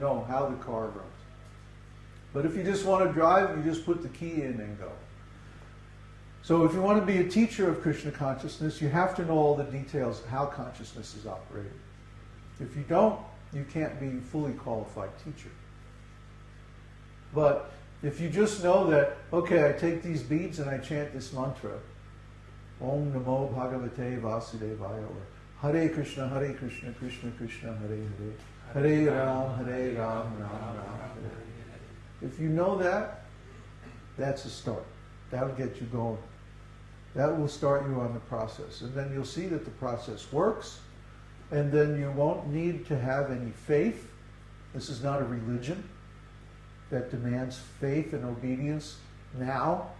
know how the car runs. But if you just want to drive, you just put the key in and go. So if you want to be a teacher of Krishna consciousness, you have to know all the details of how consciousness is operating. If you don't, you can't be a fully qualified teacher. But if you just know that, okay, I take these beads and I chant this mantra, Om Namo Bhagavate Vasudevaya, or Hare Krishna, Krishna Krishna, Hare Hare, Hare Ram, Ram Ram. Hare. If you know that, that's a start. That'll get you going. That will start you on the process. And then you'll see that the process works, and then you won't need to have any faith. This is not a religion that demands faith and obedience now,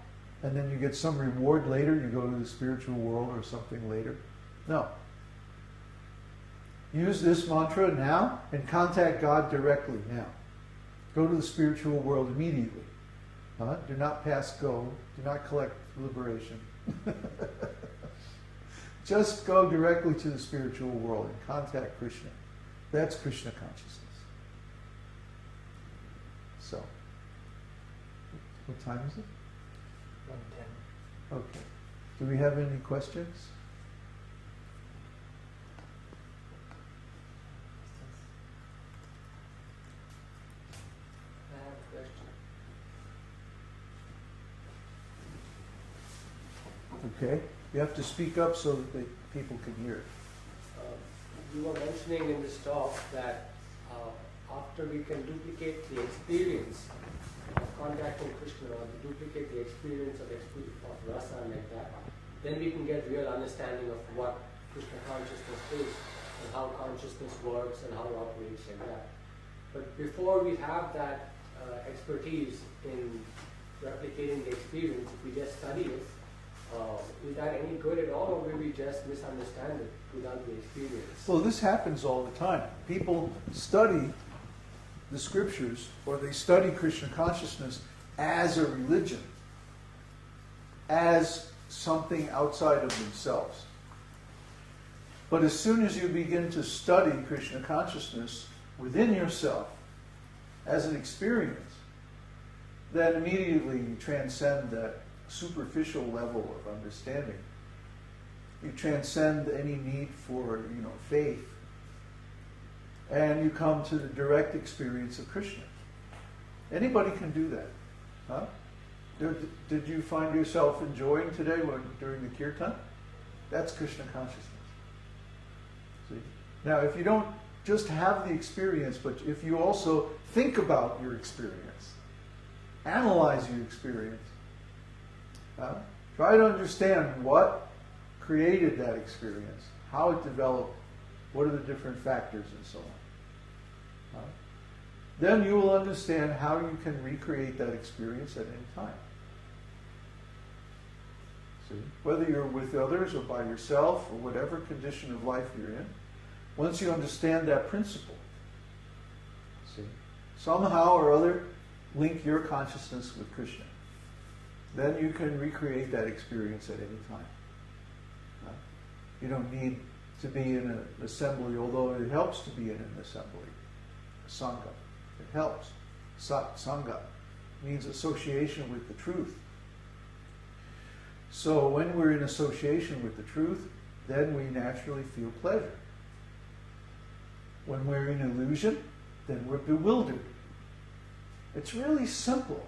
and then you get some reward later, you go to the spiritual world or something later. No. Use this mantra now and contact God directly now. Go to the spiritual world immediately. Do not pass go. Do not collect liberation. Just go directly to the spiritual world and contact Krishna. That's Krishna consciousness. So, what time is it? 1:10. Okay. Do we have any questions? I have a question. Okay. You have to speak up so that people can hear it. You were mentioning in this talk that after we can duplicate the experience of contacting Krishna, or duplicate the experience of rasa like that, then we can get real understanding of what Krishna consciousness is and how consciousness works and how it operates like that. But before we have that expertise in replicating the experience, if we just study it, is that any good at all, or will we just misunderstand it without the experience? Well, this happens all the time. People study the scriptures, or they study Krishna consciousness as a religion, as something outside of themselves. But as soon as you begin to study Krishna consciousness within yourself as an experience, then immediately you transcend that superficial level of understanding. You transcend any need for, faith. And you come to the direct experience of Krishna. Anybody can do that. Huh? Did you find yourself enjoying today during the kirtan? That's Krishna consciousness. See? Now, if you don't just have the experience, but if you also think about your experience, analyze your experience, try to understand what created that experience, how it developed, what are the different factors, and so on. Then you will understand how you can recreate that experience at any time. See? Whether you're with others or by yourself or whatever condition of life you're in, once you understand that principle, see, somehow or other link your consciousness with Krishna. Then you can recreate that experience at any time. You don't need to be in an assembly, although it helps to be in an assembly, a sangha. It helps. Sat-saṅge means association with the truth. So when we're in association with the truth, then we naturally feel pleasure. When we're in illusion, then we're bewildered. It's really simple.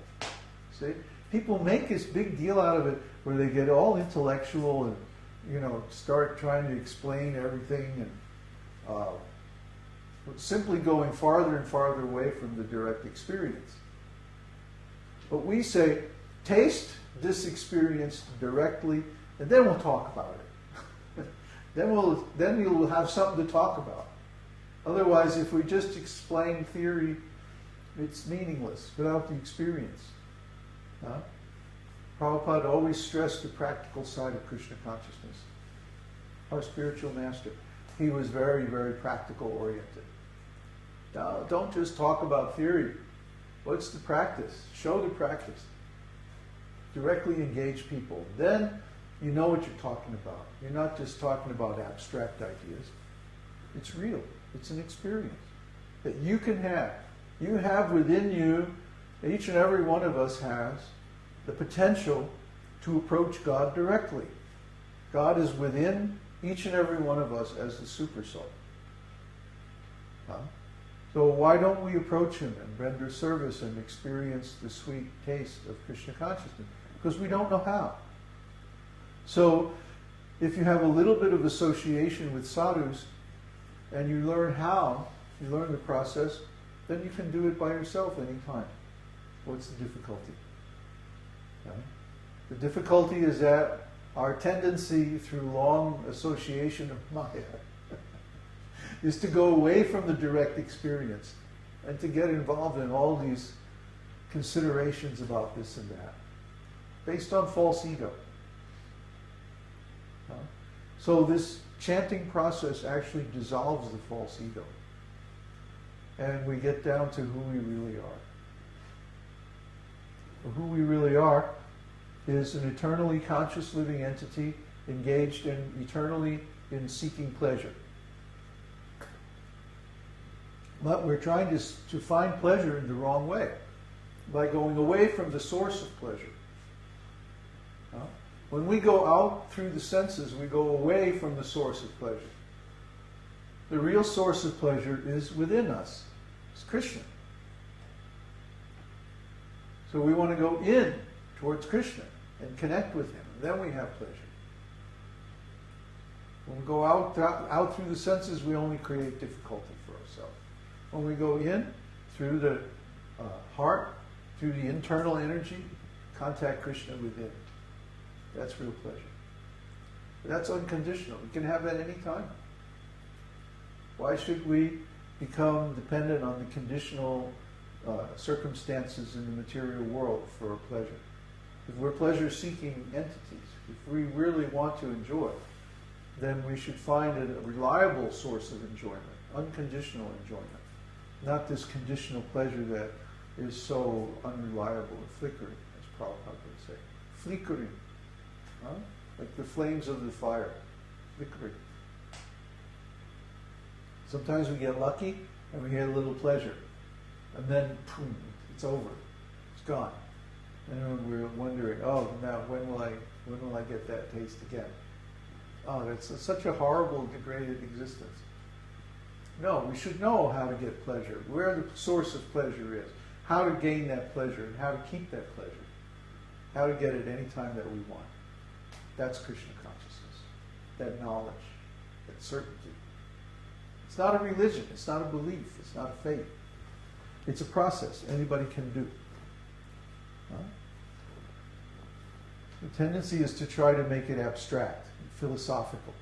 See? People make this big deal out of it where they get all intellectual and, start trying to explain everything and simply going farther and farther away from the direct experience. But we say, taste this experience directly, and then we'll talk about it. then you'll have something to talk about. Otherwise, if we just explain theory, it's meaningless without the experience. Prabhupada always stressed the practical side of Krishna consciousness. Our spiritual master, he was very, very practical oriented. Now, don't just talk about theory. What's the practice? Show the practice. Directly engage people. Then you know what you're talking about. You're not just talking about abstract ideas. It's real. It's an experience that you can have You have within you, each and every one of us has the potential to approach God directly. God is within each and every one of us as the super soul. Huh? So why don't we approach him and render service and experience the sweet taste of Krishna consciousness? Because we don't know how. So if you have a little bit of association with sadhus and you learn how, you learn the process, then you can do it by yourself anytime. What's the difficulty? Right? The difficulty is that our tendency through long association of Maya is to go away from the direct experience and to get involved in all these considerations about this and that, based on false ego. So this chanting process actually dissolves the false ego, and we get down to who we really are. Who we really are is an eternally conscious living entity engaged in eternally in seeking pleasure. But we're trying to find pleasure in the wrong way, by going away from the source of pleasure. When we go out through the senses, we go away from the source of pleasure. The real source of pleasure is within us. It's Krishna. So we want to go in towards Krishna and connect with him. And then we have pleasure. When we go out through the senses, we only create difficulty for ourselves. When we go in through the heart, through the internal energy, contact Krishna within. That's real pleasure. That's unconditional. We can have that any time. Why should we become dependent on the conditional circumstances in the material world for our pleasure? If we're pleasure-seeking entities, if we really want to enjoy, then we should find a reliable source of enjoyment, unconditional enjoyment, not this conditional pleasure that is so unreliable and flickering, as Prabhupada would say. Flickering. Huh? Like the flames of the fire. Flickering. Sometimes we get lucky and we get a little pleasure. And then, boom, it's over. It's gone. And then we're wondering, oh, now when will I get that taste again? Oh, that's such a horrible, degraded existence. No, we should know how to get pleasure, where the source of pleasure is, how to gain that pleasure, and how to keep that pleasure, how to get it any time that we want. That's Krishna consciousness, that knowledge, that certainty. It's not a religion, it's not a belief, it's not a faith. It's a process anybody can do. The tendency is to try to make it abstract, philosophical.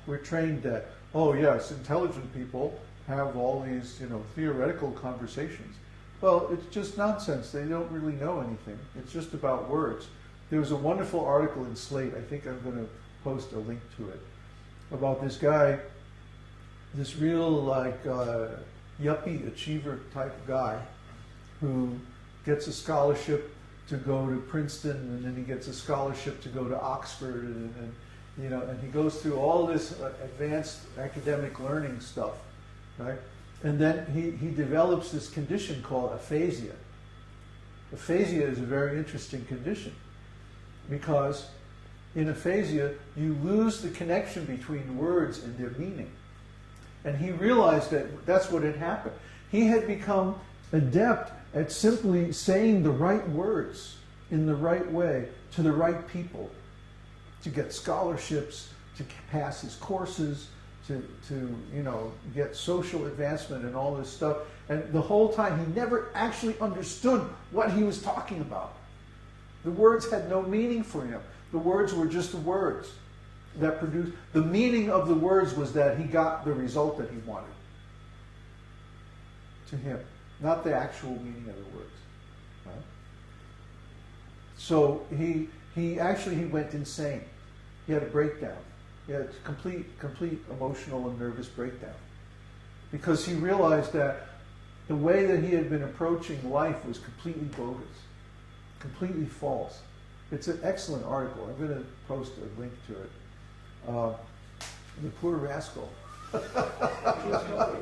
We're trained that, oh yes, intelligent people have all these, theoretical conversations. Well, it's just nonsense. They don't really know anything. It's just about words. There was a wonderful article in Slate, I think I'm going to post a link to it, about this guy, this real yuppie achiever type guy who gets a scholarship to go to Princeton, and then he gets a scholarship to go to Oxford, and he goes through all this advanced academic learning stuff, right? And then he develops this condition called aphasia. Aphasia is a very interesting condition because in aphasia you lose the connection between words and their meaning. And he realized that that's what had happened. He had become adept at simply saying the right words in the right way to the right people, to get scholarships, to pass his courses, to get social advancement and all this stuff. And the whole time he never actually understood what he was talking about. The words had no meaning for him. The words were just the words that produced. The meaning of the words was that he got the result that he wanted to him, not the actual meaning of the words. Right? So he went insane. He had a breakdown. He had a complete emotional and nervous breakdown. Because he realized that the way that he had been approaching life was completely bogus, completely false. It's an excellent article. I'm going to post a link to it. The poor rascal. True story.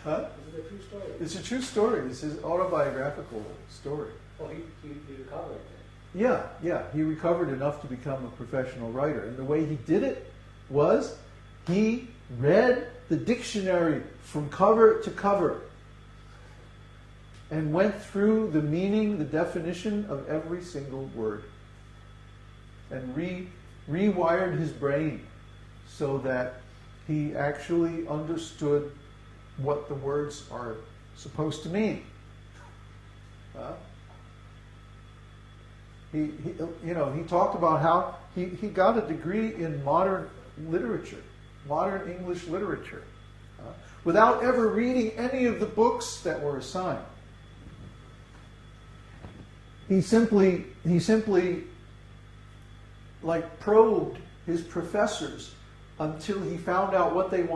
Huh? This is a true story. It's a true story. It's his autobiographical story. Oh, he recovered. Yeah. He recovered enough to become a professional writer. And the way he did it was he read the dictionary from cover to cover and went through the meaning, the definition of every single word, and rewired his brain so that he actually understood what the words are supposed to mean. He talked about how he got a degree in modern literature, modern English literature, without ever reading any of the books that were assigned. He simply like probed his professors until he found out what they wanted.